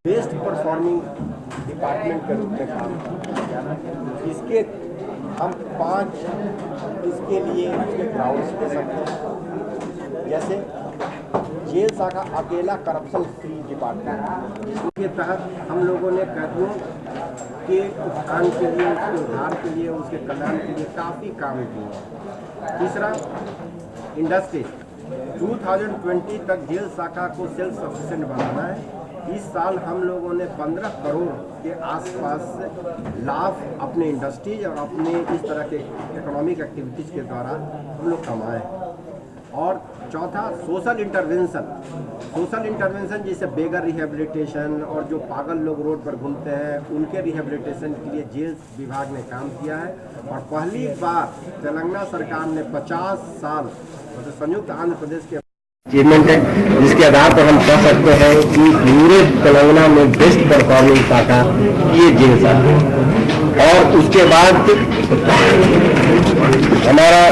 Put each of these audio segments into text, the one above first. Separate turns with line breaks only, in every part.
Best performing department के रूप में काम करता। इसके हम 5 इसके लिए इसके ग्राउंड्स दे सकते हैं। जैसे जेल शाखा अकेला करप्शन फ्री डिपार्टमेंट, जिसके तहत हम लोगों ने कैदियों के उत्थान के लिए, उसके उद्धार के लिए, उसके कल्याण के लिए काफ़ी काम किया। तीसरा, इंडस्ट्री 2020 तक जेल शाखा को सेल्फ सफिशिएंट बनाना है। इस साल हम लोगों ने 15 करोड़ के आसपास लाभ अपने इंडस्ट्रीज और अपने इस तरह के इकोनॉमिक एक्टिविटीज़ के द्वारा हम लोग कमाए। और चौथा, सोशल इंटरवेंशन जैसे बेगर रिहेबिलिटेशन और जो पागल लोग रोड पर घूमते हैं उनके रिहेबिलिटेशन के लिए जेल विभाग ने काम किया है। और पहली बार तेलंगाना सरकार ने 50 साल मतलब संयुक्त आंध्र प्रदेश के
अचीवमेंट है, जिसके आधार पर हम कह सकते हैं कि पूरे तेलंगाना में बेस्ट परफॉर्मिंग शाखा ये जेल शाखा। और उसके बाद हमारा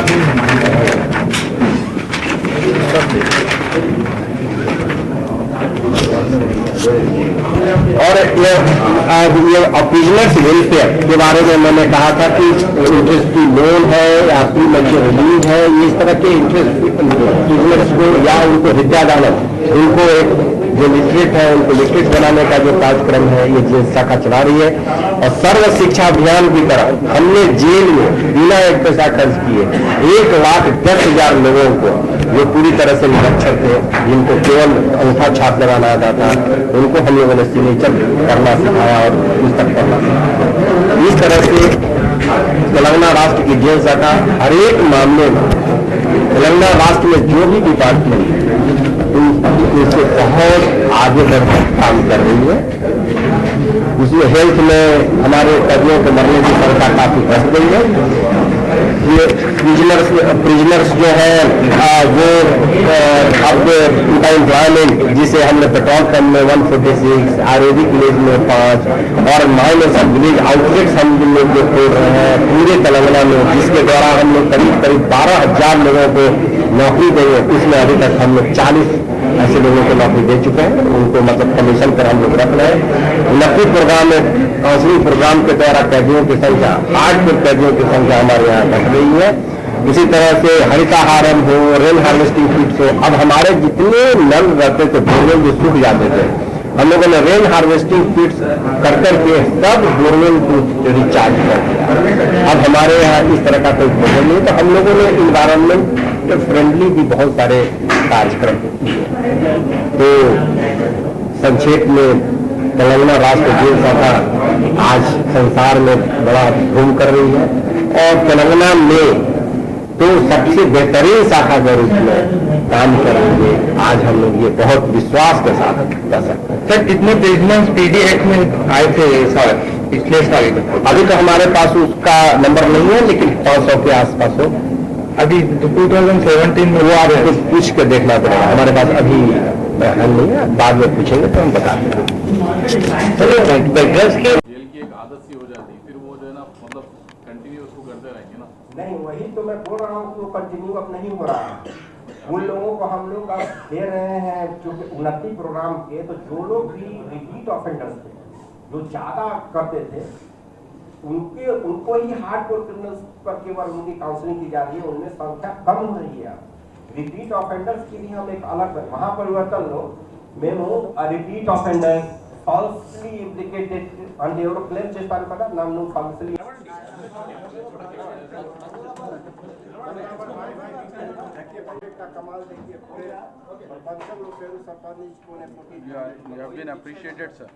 और ये प्रिजनर्स वेलफेयर के बारे में मैंने कहा था कि इंटरेस्ट फ्री लोन है या प्री मैच्योर रिलीज है, ये इस तरह के इंटरेस्ट प्रिजनर्स को या उनको विद्यादान, उनको एक जो लिटरेट है उनको लिटरेट बनाने का जो कार्यक्रम है ये जेल शाखा चला रही है। और सर्व शिक्षा अभियान की तरह हमने जेल में बिना एक पैसा खर्च किए 1,10,000 लोगों को जो पूरी तरह से निरक्षर थे, जिनको केवल अंगूठा छाप लगाना आता था, उनको हम लोगों ने सिग्नेचर करना सिखाया और पुस्तक पढ़ना सिखाया। इस तरह से तेलंगाना राष्ट्र की जेल शाखा हर एक मामले में तेलंगाना राष्ट्र में जो भी डिपार्टमेंट उससे बहुत आगे बढ़कर काम कर रही है। उसमें हेल्थ में हमारे कैदियों के मरने की संख्या काफी बढ़ गई है। ये प्रिजनर्स जो है वो अब उनका एम्प्लॉयमेंट, जिसे हमने पेट्रोल पंप में 146, आयुर्वेदिक विलेज में 5 और माइनस और विलेज आउटलेट्स हम लोग जो खोल रहे हैं पूरे तेलंगाना में, जिसके द्वारा हम लोग करीब 12,000 लोगों को नौकरी देंगे। उसमें अभी तक हम लोग 40 ऐसे लोगों को नौकरी दे चुके हैं। उनको मतलब कमीशन पर हम लोग रख रहे हैं। 29 प्रोग्राम में काउंसलिंग प्रोग्राम के द्वारा कैदियों की संख्या 8 कैदियों की संख्या हमारे यहाँ बढ़ रही है। इसी तरह से हरिताहारम हो, रेन हार्वेस्टिंग किट्स हो, अब हमारे जितने नल रहते थे बोरवेल जो सूख जाते थे, हम लोगों ने रेन हार्वेस्टिंग किट्स कर करके सब बोरवेल को रिचार्ज कर दिया। अब हमारे यहाँ इस तरह का कोई प्रॉब्लम नहीं। तो हम लोगों ने इन्वायरमेंट फ्रेंडली भी बहुत सारे कार्यक्रम किए। तो संक्षेप में तेलंगाना राष्ट्र जेल शाखा आज संसार में बड़ा धूम कर रही है और तेलंगाना में तो सबसे बेहतरीन शाखा के रूप में काम करेंगे। आज हम लोग ये बहुत विश्वास के साथ कर सकते हैं।
सर, कितने प्रिजनर्स पीडी एक्ट में आए थे सर पिछले साल?
अभी तो हमारे पास उसका नंबर नहीं है, लेकिन 500 के आसपास हो।
अभी 2017 में
वो आपको पूछ कर देखना पड़ेगा, हमारे पास अभी हल नहीं है। बाद में पूछेंगे तो हम बता देंगे।
जेल की एक आदत सी हो जाती है, फिर वो जो है ना मतलब कंटिन्यू उसको करते रहेंगे ना।
नहीं, वही तो मैं बोल रहा हूँ कि वो कंटिन्यू अब नहीं हो रहा है। उन लोगों को हम लोग अब दे रहे हैं क्योंकि उन्नति प्रोग्राम के, तो जो लोग भी रिपीट ऑफेंडर्स थे, जो ज्यादा करते थे, उनको ही हार्डकोर क्रिमिनल्स पर केवल उनकी काउंसलिंग की जा रही है। उनमें संख्या कम हो रही है। रिपीट ऑफेंडर्स के लिए हम एक अलग महापरिवर्तन लो మేము రిపీట్ ఆఫెండర్ ఫాల్స్లీ ఇంప్లికేటెడ్ అంటే ఎవరో క్లెయిమ్ చేస్తారు కదా, నన్ను ఫాల్స్లీ కమాల్ देखिए ప్రపంచంలో పేరు సంపాదించుకునే పోటీ
You have been appreciated, sir.